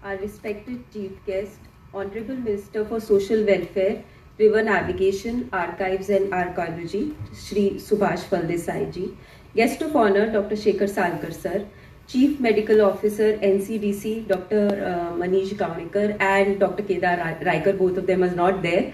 our respected chief guest, Honorable Minister for Social Welfare, River Navigation, Archives and Archaeology, Shri Subhash Phaldesai ji. Guest of honor, Dr. Shekhar Salkar sir. Chief Medical Officer, NCDC, Dr. Manish Kaunikar and Dr. Kedar Raikar, both of them are not there.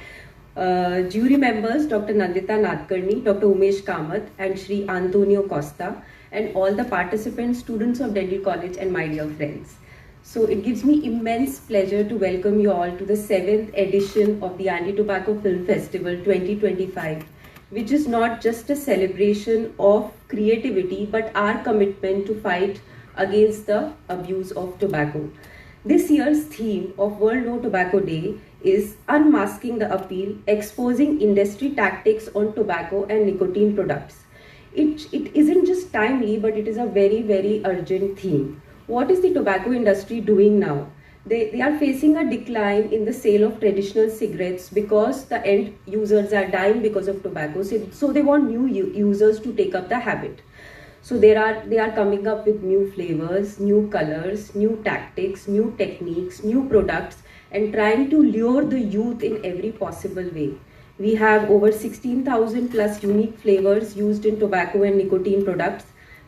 Jury members, Dr. Nandita Nadkarni, Dr. Umesh Kamath and Shri Antonio Costa, and all the participants, students of Dental College and my dear friends. So it gives me immense pleasure to welcome you all to the 7th edition of the Anti-Tobacco Film Festival 2025, which is not just a celebration of creativity, but our commitment to fight against the abuse of tobacco. This year's theme of World No Tobacco Day is Unmasking the Appeal, Exposing Industry Tactics on Tobacco and Nicotine Products. It isn't just timely, but it is a very, very urgent theme. What is the tobacco industry doing now? They are facing a decline in the sale of traditional cigarettes because the end users are dying because of tobacco. So they want new users to take up the habit. So they are coming up with new flavors, new colors, new tactics, new techniques, new products, and trying to lure the youth in every possible way. We have over 16,000 plus unique flavors used in tobacco and nicotine products,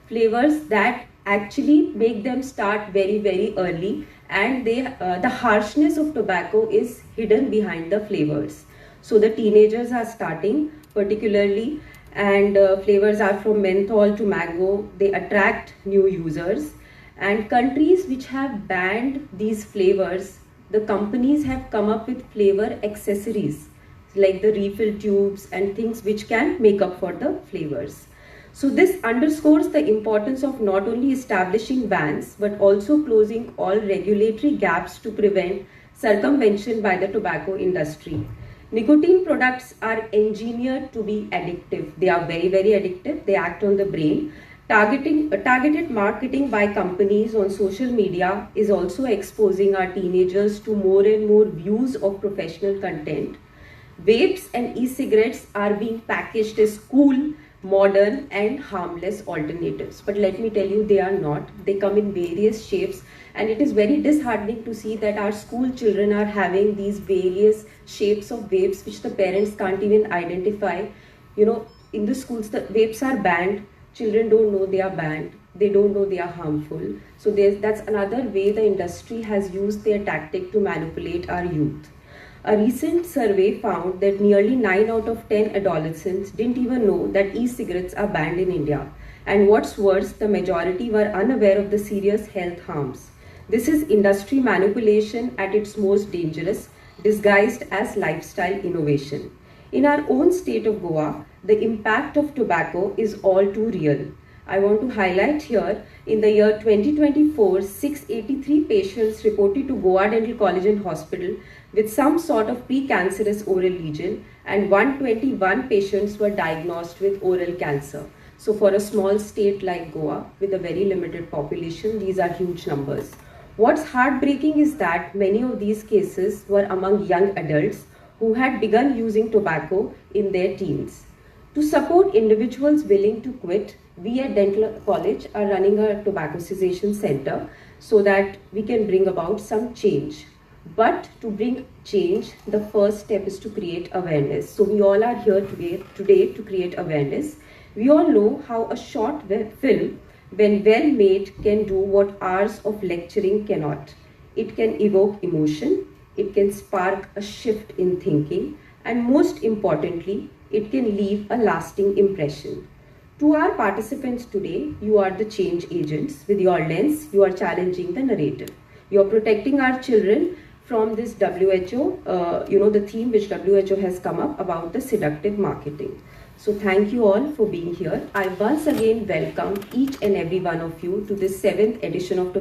flavors that actually make them start very, very early, and the harshness of tobacco is hidden behind the flavors. So the teenagers are starting particularly, and flavors are from menthol to mango. They attract new users, and countries which have banned these flavors, the companies have come up with flavor accessories like the refill tubes and things which can make up for the flavors. So this underscores the importance of not only establishing bans but also closing all regulatory gaps to prevent circumvention by the tobacco industry. Nicotine products are engineered to be addictive. They are very, very addictive. They act on the brain. Targeted marketing by companies on social media is also exposing our teenagers to more and more views of professional content. Vapes and e-cigarettes are being packaged as cool, modern and harmless alternatives. But let me tell you, they are not. They come in various shapes, and it is very disheartening to see that our school children are having these various shapes of vapes which the parents can't even identify. You know, in the schools, the vapes are banned. Children don't know they are banned. They don't know they are harmful. So that's another way the industry has used their tactic to manipulate our youth. A recent survey found that nearly 9 out of 10 adolescents didn't even know that e-cigarettes are banned in India. And what's worse, the majority were unaware of the serious health harms. This is industry manipulation at its most dangerous, disguised as lifestyle innovation. In our own state of Goa, the impact of tobacco is all too real. I want to highlight here, in the year 2024, 683 patients reported to Goa Dental College and Hospital with some sort of precancerous oral lesion, and 121 patients were diagnosed with oral cancer. So for a small state like Goa with a very limited population, these are huge numbers. What's heartbreaking is that many of these cases were among young adults who had begun using tobacco in their teens. To support individuals willing to quit, we at Dental College are running a tobacco cessation center so that we can bring about some change. But to bring change, the first step is to create awareness. So we all are here today to create awareness. We all know how a short film, when well made, can do what hours of lecturing cannot. It can evoke emotion, it can spark a shift in thinking, and most importantly, it can leave a lasting impression. To our participants today, you are the change agents. With your lens, you are challenging the narrative. You are protecting our children from this WHO, the theme which WHO has come up about the seductive marketing. So thank you all for being here. I once again welcome each and every one of you to this 7th edition of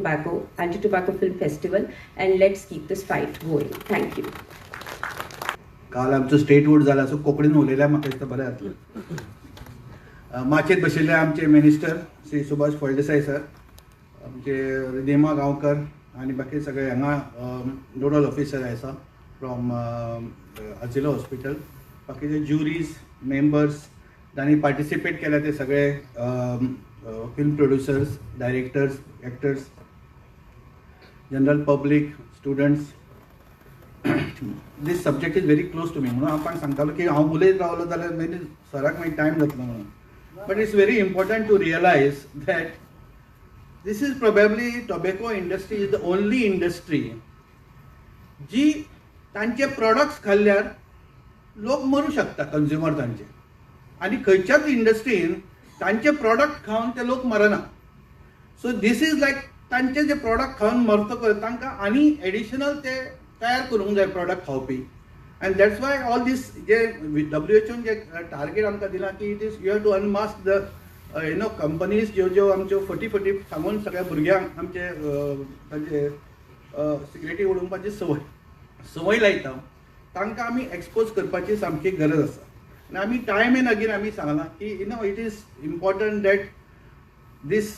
Anti-Tobacco Film Festival, and let's keep this fight going. Thank you. काल आमचो statehood जाला, सो कोंकणीन उलयल्यार म्हाका दिसता बरें जातलें. माचयेर बशिल्ले आमचे मिनिस्टर श्री सुभाष फळदेसाय सर, आमचे रिदेमा गांवकर आनी बाकी सगळे हांगा नोडल ऑफिसर आसा फ्रॉम अजिलो हॉस्पिटल, बाकीचे ज्युरीज मेंबर्स तांणी पार्टिसिपेट केल्या ते सगळे film producers, directors, actors, general public, students. This subject is very close to me, म्हणून आपण सांगतालो की हांव उलयत रावलो जाल्यार मागीर सराक मागीर टायम जातलो म्हणून. But it's very important to realise that this is probably tobacco industry is the only industry जी तांचे प्रोडक्ट्स खाल्ल्यार लोक मरू शकता, कंज्युमर तांचे, आणि खंयच्याच इंडस्ट्रीन तांचे प्रोडक्ट खावन ते लोक मरना. सो दीस इज लायक तांचे जे प्रोडक्ट खावन मरतकच तांकां आनी एडिशनल ते तयार करूंक जाय प्रोडक्ट खावपी. And that's why all this जे WHO जे टार्गेट आमकां दिला की it is you have to unmask the companies ज्यो आमच्यो फटी सांगून सगळ्या भुरग्यांक आमचे तांचे सिगरेटी उडोवपाची संवय लायता, तांकां आमी एक्सपोज करपाची सामकी गरज आसा. आनी आमी टायम एंड अगेन आमी सांगलां की it is important that this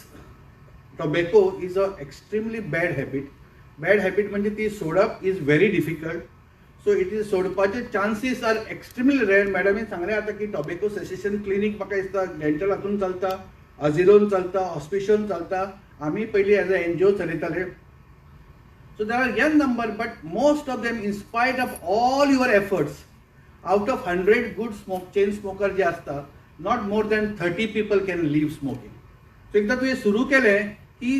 tobacco is a extremely bad habit. Bad habit म्हणजे ती सोडप is very difficult. So it is सोडपाचे चान्सीस आर एक्स्ट्रीमली रेअर. मॅडमीन सांगलें आता की टोबॅको सेसेशन क्लिनीक म्हाका दिसता डेंटल हातून चलता, अझिलोन चलता, ऑस्पिशियोन चलता. आमी पयलीं एज अ NGO चलयताले. So there are young number, but most of them, in spite of all your efforts, out of 100 good chain smokers जे असतात, not more than 30 people can leave smoking. So एकदा तुवें सुरू केलें की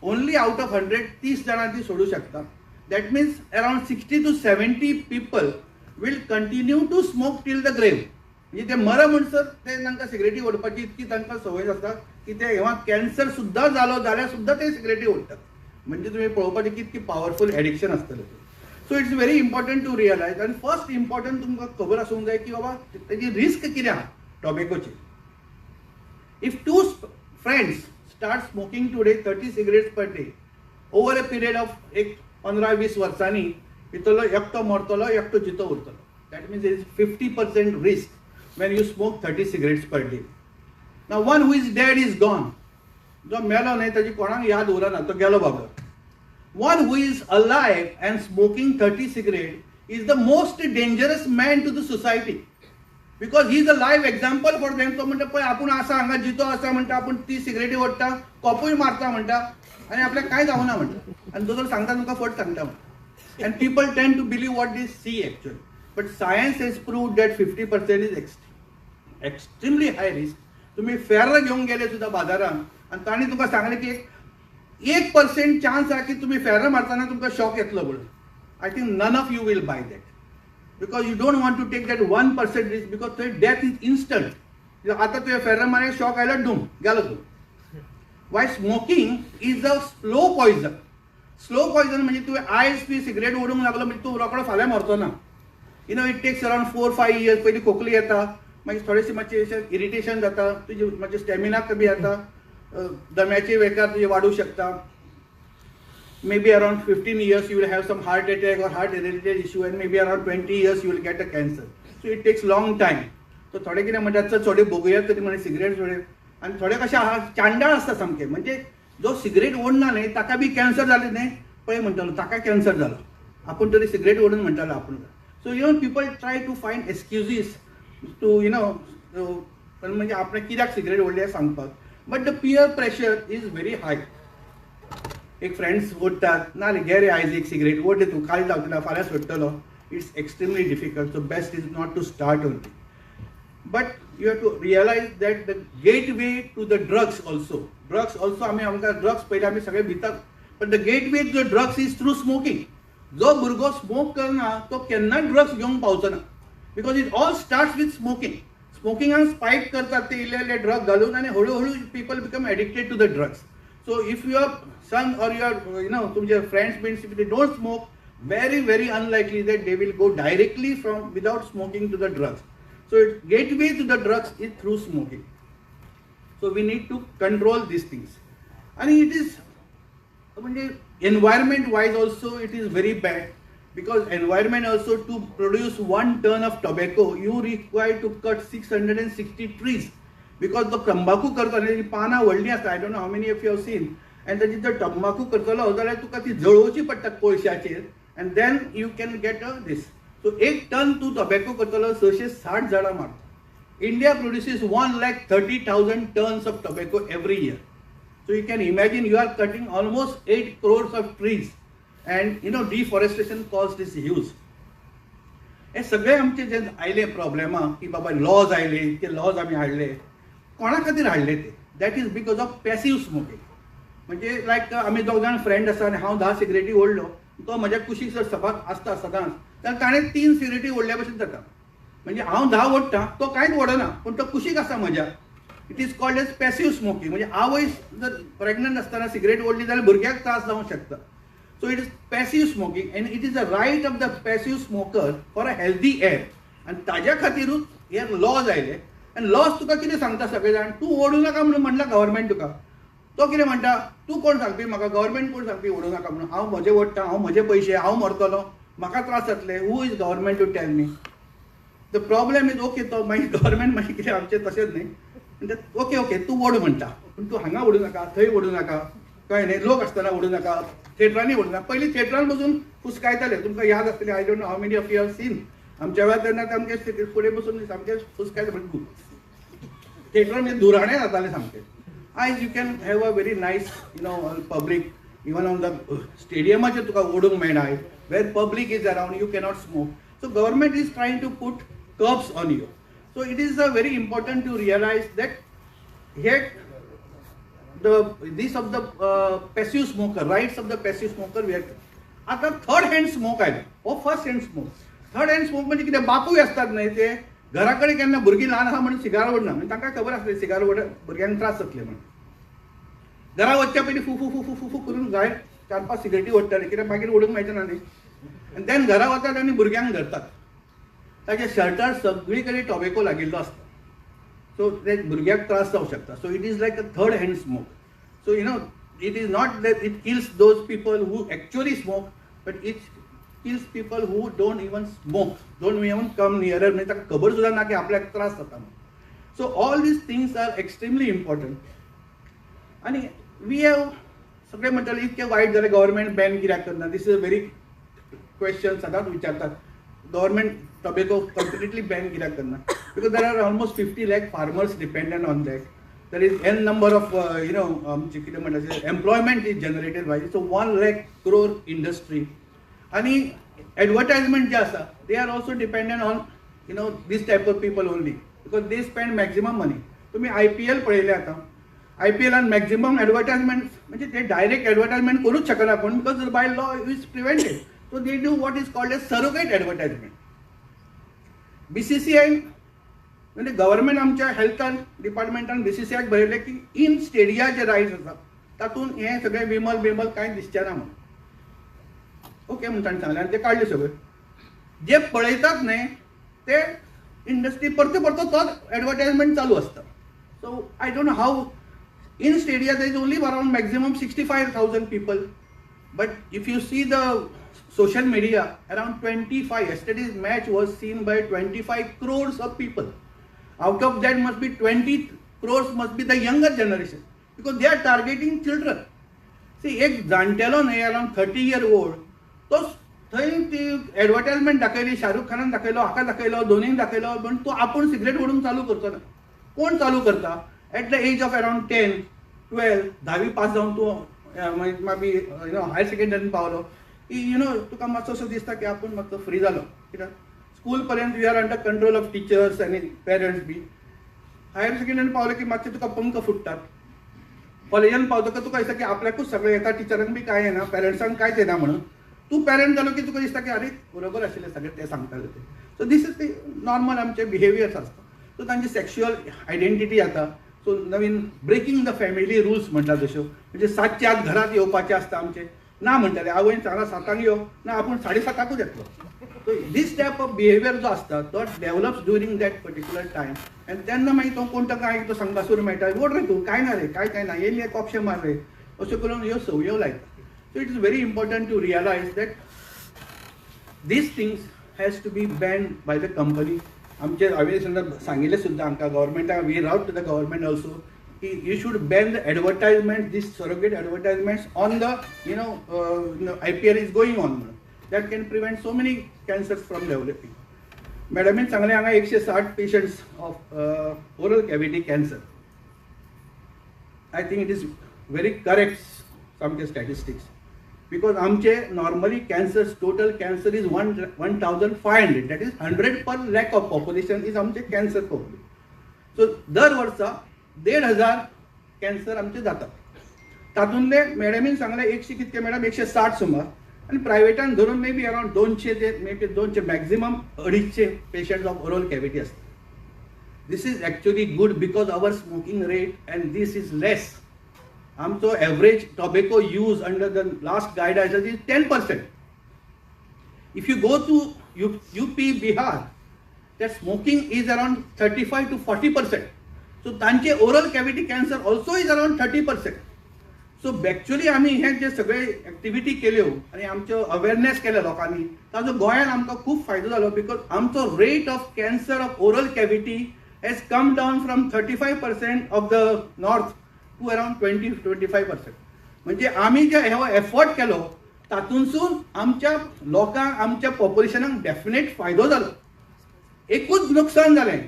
only out of 100 30 जाणां ती सोडू शकता. That means around 60 to 70 people will continue to smoke till the grave. म्हणजे ते मर म्हणसर ते तांकां सिगरेटी ओडपाची इतकी तांकां संवय आसता की ते किंवा कॅन्सर सुद्दां जालो जाल्यार सुद्दां ते सिगरेटी ओडटात. म्हणजे तुम्ही पळोवपाचें कितकी पावरफूल एडिक्शन आसतलें. So it's very important to realise. आनी फर्स्ट इम्पॉर्टंट तुमकां खबर आसूंक जाय की बाबा तेजी रिस्क कितें आहा टोबॅकोची. If two friends start smoking today 30 cigarettes per day, over a period of एक 15-20 वर्सांनी भितरलो एकटो मरतलो, एकटो जितो उरतलो. That means is 50% risk when you smoke 30 cigarettes per day. Now one who is dead is gone. जो मेलो न्हय ताची कोणाक याद उरना, तो गेलो बाबा. One who is alive and smoking 30 cigarettes is the most dangerous man to the society, because he is a live example for them. तो म्हणटा पळय आपूण आसा हांगा जितो आसा म्हणटा, आपूण ती सिगरेटी ओडटा, कोपूय मारता म्हणटा, आनी आपल्याक कांय जावना म्हणटा, आनी तो जर सांगता तुमकां फट सांगता म्हणटा. And people tend to believe what they see actually. But science has proved that 50% is extremely high risk. तुम्ही फेर्र घेवंक गेले सुद्दां बाजारांत आनी तांणी तुमकां सांगलें की 1% चान्स आहा की तुमी फेर्र मारतना तुमकां शॉक येतलो म्हणून. I think none of you will buy that, because you don't want to take that 1% risk, because थंय डेथ इज इन्स्टंट. आतां तुवें फेर्र मारले, शॉक आयलो, डूम गेलो तूं. Why smoking is a slow poison. Slow poison म्हणजे तुवें आयज तुवें सिगरेट ओडूंक लागलो म्हणजे तूं रोखडो फाल्यां मरचो ना. It takes around 4-5 years. पयलीं खोकली येता, मागीर थोडेशें मातशें इरिटेशन जाता, तुजें मातशें स्टॅमिना कमी जाता, दम्याचे वेकार तुजे वाडूंक शकता. maybe around 15 years you will have some heart attack or heart related issue, and maybe around 20 years you will get a cancer. So it takes long time. So थोडे कितें म्हणटात थोडे बघुया तरी म्हणजे सिगरेट थोडे, आनी थोडे कशे आहा चांडाळ आसता सामके, म्हणजे जो सिगरेट ओडना न्हय ताका बी कॅन्सर जालें न्हय पळय म्हणटालो ताका कॅन्सर जालो, आपूण तरी सिगरेट ओडून म्हणटालो आपूण. So people try to find excuses to म्हणजे आपण कित्याक सिगरेट ओडले सांगपाक. But the peer pressure is very high. एक फ्रेंड्स ओडटात, ना घे रे आयज एक सिगरेट ओड तूं, काल जावचना फाल्यां सोडटलो. It's extremely difficult. So best is not to start only. But you have to realize that the gateway to the drugs also आमकां drugs पयलीं आमी सगळे भितात, but the gateway to the drugs is through smoking. जो भुरगो smoke करना तो केन्ना drugs घेवंक पावचो ना, because it all starts with smoking. स्मोकिंगान स्पायक करतात ते इल्ले ड्रग घालून, आनी हळू people become addicted to the drugs. So if your son or your तुमचे friends beans if they don't smoke, very unlikely that they will go directly from without smoking to the drugs. So gateway to the drugs is through smoking. So we need to control these things. And it is environment wise also it is very bad, because environment also, to produce 1 ton of tobacco you require to cut 660 trees, because the तंबाखू करतना पानां व्हडलीं आसता. I don't know how many of you have seen. And ताची जर तंबाखू करतलो जाल्यार तुका ती जळोवची पडटा कोळशाचेर, and then you can get this. So 1 ton तू tobacco करतलो 660 झाडां मार. India produces 1,30,000 tons of tobacco every year. So you can imagine you are cutting almost 8 crores of trees, and deforestation cost is huge. हे सगळे आमचे जे आयले प्रॉब्लेमा की बाबा laws आयले, ते लॉज आमी हाडले, कोणा खातीर हाडले ते? That is because of passive smoking. म्हणजे लायक आमी दोग जाण फ्रेंड आसा आनी हांव 10 सिगरेटी ओडलो, तो म्हज्या कुशीक जर सपाक आसता सदांच, जाल्यार ताणें 3 सिगरेटी ओडल्या भशेन जाता. म्हणजे हांव 10 ओडटां, तो कांयच ओडना, पूण तो कुशीक आसा म्हज्या. It is called as passive smoking. म्हणजे आवय जर प्रेग्नंट आसतना सिगरेट ओडली जाल्यार भुरग्याक त्रास जावंक शकता. So it is passive smoking and it is the right of the passive smoker for a healthy air. And ताज्या खातीरूच हे लॉज आयले. आनी लॉज तुका कितें सांगता सगळे जाण? तूं ओडूं नाका म्हणून म्हणला गव्हर्मेंट तुका. तो कितें म्हणटा? तूं कोण सांगपी म्हाका? गव्हर्मेंट कोण सांगपी ओडूं नाका म्हणून? हांव म्हजें ओडटां, हांव म्हजे पयशे, हांव मरतलो, म्हाका त्रास जातले. Who is government to tell me? The problem is okay, तो मागीर गव्हर्मेंट मागीर कितें आमचें तशेंच न्ही. म्हणजे ओके ओके तूं ओड म्हणटा, पूण तूं हांगा ओडूं नाका, थंय ओडूं नाका, कळ्ळें न्ही? लोक आसतना ओडूं नाका, थिएटरांनी ओडूं नाका. पयलीं थिएटरान बसून फुसकायताले, तुमकां याद आसतलें. I don't know how many of you have seen. आमच्या वेळार तेन्ना सामके फुडें बसून सामके फुसकायले. म्हणजे थिएटरान म्हणजे धुराणें जातालें सामकें. आयज you can have a very nice public, even on the स्टेडियमाचेर तुका ओडूंक मेळना. Where public is around, you cannot smoke. So government is trying to put curbs on you. So it is very important to realize that here these of the passive smoker, rights of the passive smoker we are. आता third hand smoke आयले हो first hand smoke. Third hand smoke म्हणजे कितें? बापूय आसतात न्हय, ते घरा कडेन केन्ना भुरगीं ल्हान आसा म्हणून सिगार ओडना. म्हणजे तांकां खबर आसली सिगार ओड भुरग्यांक त्रास जातले म्हणून. घरा वचच्या पयलीं फू फू फू फू फू फू करून भायर 4-5 सिगरेटी ओडटाले, कित्याक मागीर ओडूंक मेळचना न्ही. आनी देन घरा वतात आनी भुरग्यांक धरतात. ताच्या शर्टार सगळी कडेन टॉबॅको लागिल्लो आसता. सो ते भुरग्याक त्रास जावंक शकता. सो it is like a third hand smoke. So it is not that it kills those people who actually smoke, but it kills people who don't even smoke, don't even come nearer. म्हणजे ताका खबर सुद्दां ना की आपल्याक त्रास जाता म्हणून. So all these things are extremely important. आनी वी हॅव सगळे म्हणटाले इतकें वायट जालें गव्हर्मेंट बॅन कित्याक करना. This is a very question सदांच विचारतात. गव्हर्मेंट tobacco completely ban कित्याक करना? Because there are almost 50 lakh farmers dependent on that. There is n number of आमचे कितें म्हणटा employment is generated by it. So 1 lakh crore industry. आनी advertisement जे आसा, they are also dependent on this type of people only, because they spend maximum money. तुम्ही IPL पळयले आतां. IPLान maximum advertisement म्हणजे ते डायरेक्ट एडवर्टायजमेंट करूच शकना कोण, because by law is prevented. So they do what is called as surrogate advertisement. BCCI म्हणजे government आमच्या हेल्थान डिपार्टमेंटान BCCIक बरयलें की इन स्टेडिया जे रायट्स आसा तातूंत हे सगळे विमल कांय दिसचें ना म्हणून. ओके म्हणून ताणें सांगलें आनी ते काडले सगळे. जे पळयतात न्हय ते इंडस्ट्री परतो तोच एडवर्टायजमेंट चालू आसता. So I don't know how in stadia there is only around maximum 65,000 people, but if you see the social media, around 25, yesterday's match was seen by 25 crores of people. Out of that must be 20 crores must be the younger generation, because they are targeting children. See, एक जाणटेलो न्हय around 30-year-old तो थंय ती advertisement दाखयली, शाहरुख खानान दाखयलो, हाका दाखयलो, धोनीन दाखयलो, पण तो आपूण सिगरेट ओडून चालू करचो ना. कोण चालू करता? At the age of around 10, 12, 10वी पास जावन तूं मागीर हायर सेकंडरीन पावलो तुका मातसो असो दिसता की आपूण मातसो फ्री जालो. कित्याक स्कूल पर्यंत you are under control of teachers आनी पेरंट्स बी. हायर सेकंडरीन पावलो की मातशे तुका पंख फुटतात. कॉलेजान पावतकच तुका दिसता की आपल्याकूच सगळें येता, टिचरांक बी कांय येना, पेरंट्सांक कांयच येना म्हणून. तूं पेरंट जालो की तुका दिसता की अरे बरोबर आशिल्लें सगळें ते सांगताले ते. सो दीस इज द नॉर्मल आमचे बिहेवियर्स आसता. सो तांची सेक्शुअल आयडेंटिटी जाता. सो नवीन ब्रेकिंग द फॅमिली रुल्स म्हणटा तश्यो, म्हणजे 7च्या आत घरांत येवपाचें आसता आमचें. ना म्हणटाले आवयन सांगला 7क यो, ना आपूण 7:30च येतलो. सो दीस टायप ऑफ बिहेवियर जो आसता तो develops during that particular time. आनी तेन्ना मागीर तो कोण ताका तो सांगपासून मेळटा ओड रे तूं, कांय ना रे, कांय ना, येयले कॉपशे मार रे, अश्यो करून ह्यो संवयो लायता. So it is very important to realise that this things has to be banned by the company. आमचे हांवें सांगिल्लें सुद्दां आमकां गव्हर्मेंटाक, we wrote to the government also, you should ban the advertisement, these surrogate advertisements on the IPL is going on. That can prevent so many cancers from developing. Madam सांगलें हांगा 160 patients of oral cavity cancer. I think it is very correct सामके statistics. Because आमचे normally cancer total cancer is 1500 that is 100 पर lack of population is आमचे cancer population. सो दर वर्सा 1,500 cancer आमचे जातात. तातूंतले मॅडमीन सांगले 100 कितके मॅडम 160 सुमार आणि प्रायवेटान धरून मे बी अराउंड 200 ते may be 200 maximum 250 patients of oral cavity असतात. This is actually good because our smoking rate and this is less. आमचो average tobacco use under the last guidelines is 10%. If you go to UP, Bihar, that smoking is around 35 to 40%. So तांचे oral cavity cancer also is around 30%. So actually आम्ही हे जे सगळे activity केल्यो आणि आमच्यो awareness केल्या लोकांनी ताजो गोंयांत आमकां खूब फायदो जालो बिकॉज आमचो rate of cancer of oral cavity has come down from 35% of the north to around 20-25%. म्हणजे आम्ही जे हो एफर्ट केलो तातूंतसून आमच्या लोकांक आमच्या पॉप्युलेशनाक डेफिनेट फायदो जालो. एकूच नुकसान जालें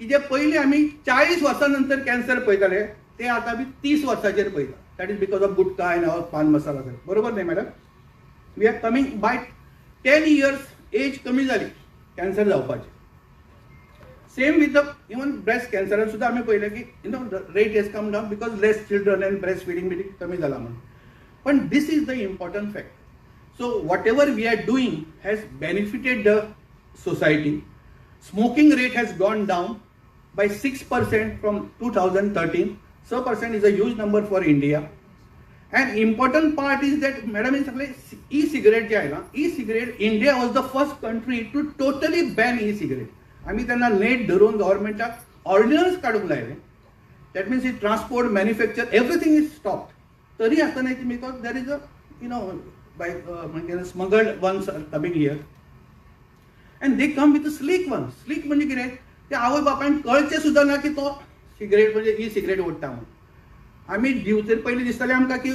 की जे पयलीं आमी 40 वर्सां नंतर कॅन्सर पळयताले ते आतां आमी 30 वर्सांचेर पळयता. That is because of gutkha and paan masala. बरोबर न्ही madam? We are coming by 10 years age कमी जाली कॅन्सर जावपाची. Same with the even breast कॅन्सरान सुद्दां आमी पळयलें की the rate has come down because less children and breast feeding कमी जाला म्हणून. पण this is the important fact. So whatever we are doing has benefited the society. Smoking rate has gone down by 6% from 2013. 6% is a huge number for India. And important part is that, madam, e-cigarette जे आहे ना, e-cigarette, India was the first country to totally ban e-cigarette. आम्ही त्यांना net धरून गव्हर्नमेंटाक ordinance काढूक लायले. That means it transport, manufacture, everything is stopped. तरी आसतना because there is a by म्हणजे smuggled ones coming here. And they come with sleek one. Sleek म्हणजे कितें ते आवय बापायन कळचें सुद्दां ना की तो सिगरेट म्हणजे ई सिगरेट ओडटा म्हणून. आमी दिवचेर पयलीं दिसतालें आमकां की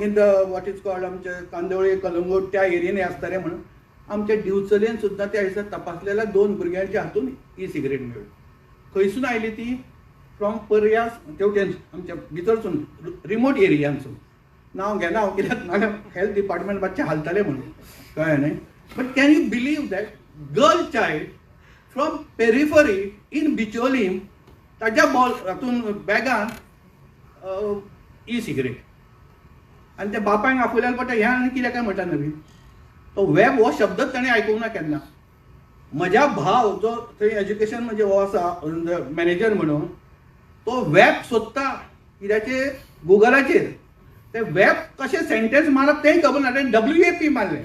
in the what is called आमचे कांदोळे कलंगूट त्या एरियेनी आसताले म्हणून आमच्या दिवचलेन सुद्दां त्या दिसा तपासलेल्या 2 भुरग्यांच्या हातून ई सिगरेट मेळ्ळी. खंयसून आयली ती? फ्रॉम पर्यास तेवटेन आमच्या भितरसून रिमोट एरियांसून. नांव घेना हांव कित्याक नाल्यार हेल्थ डिपार्टमेंट मातशें हालतालें म्हणून कळ्ळें न्ही. But can you believe that girl child from periphery in Bicholim, ताज्या हातून बॅगान ई-सिगरेट आनी त्या बापायक आपयल्यार पडटा हें आनी कितें काय म्हणटा नवी. तो वेब हो शब्दच ताणें आयकूंक ना केन्ना. म्हज्या भाव जो थंय एज्युकेशन म्हणजे हो आसा मॅनेजर म्हणून तो वेब सोदता कित्याचेर गुगलाचेर. ते वेब कशें सेंटेन्स मारप तेंय खबर ना. तें WAP मारलें.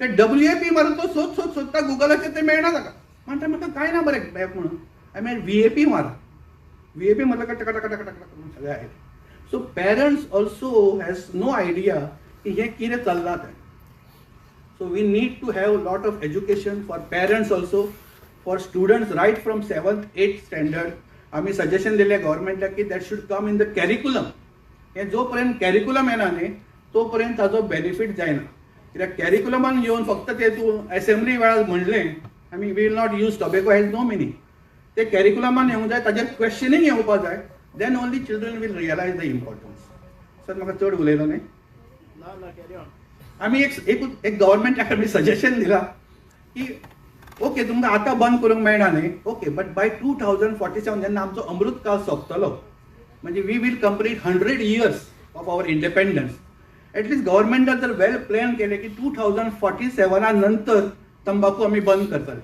ते WAP मारून तो सोदता गुगलाचेर ते मेळना ताका. म्हणटा म्हाका काय ना बरें वेब म्हणून. हांवें VAP मार. VAP मारलो काय टका टका टका टका सगळें आयलें. So parents also has no idea की हें कितें चल्लां तें. So we need to have lot of education for parents also, for students right from 7th 8th standard. आमी सजेशन दिलें गव्हर्मेंटाक की that should come in the curriculum. हें जो पर्यंत कॅरिक्युलम येना न्ही तो पर्यंत ताजो बेनिफीट जायना. कित्याक कॅरिक्युलमान येवन फक्त ते तूं असेंब्ली वेळार म्हणलें आमी will not use tobacco has no meaning. ते कॅरिक्युलमान येवंक जाय, ताजेर क्वेश्चनींग येवपाक जाय. Then only children will realise the importance. Sir म्हाका चड उलयलो न्ही. आमी एक गव्हर्मेंटाक आमी सजेशन दिलां की ओके तुमकां आतां बंद करूंक मेळना न्ही. ओके बट बाय 2047 जेन्ना आमचो अमृत काळ सोंपतलो म्हणजे we will complete 100 years of our independence. At least गव्हर्मेंटान जर वेल प्लॅन केलें की 2047 नंतर तंबाखू आमी बंद करतले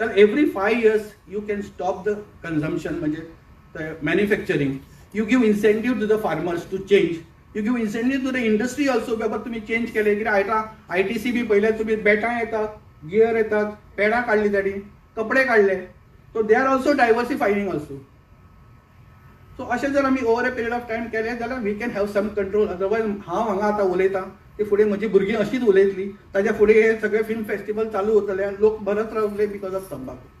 तर every 5 years you can stop the consumption म्हणजे manufacturing. You give incentive to the farmers to change. You give incentive to the industry also. बाबा तुम्ही चेंज केले कित्याक ITC बी पयले तुम्ही बॅटां येतात, गियर येतात, पॅडां काडली ताणी, कपडे काडले. So they are also diversifying also. So अशें जर आमी over a period of time केलें जाल्यार we can have some control. Otherwise हांव हांगा आतां उलयतां ते फुडें म्हजी भुरगीं अशींच उलयतलीं. ताच्या फुडें हे सगळे फिल्म फेस्टिवल चालू उरतले. लोक भरत रावतले बिकॉज ऑफ तंबाखू.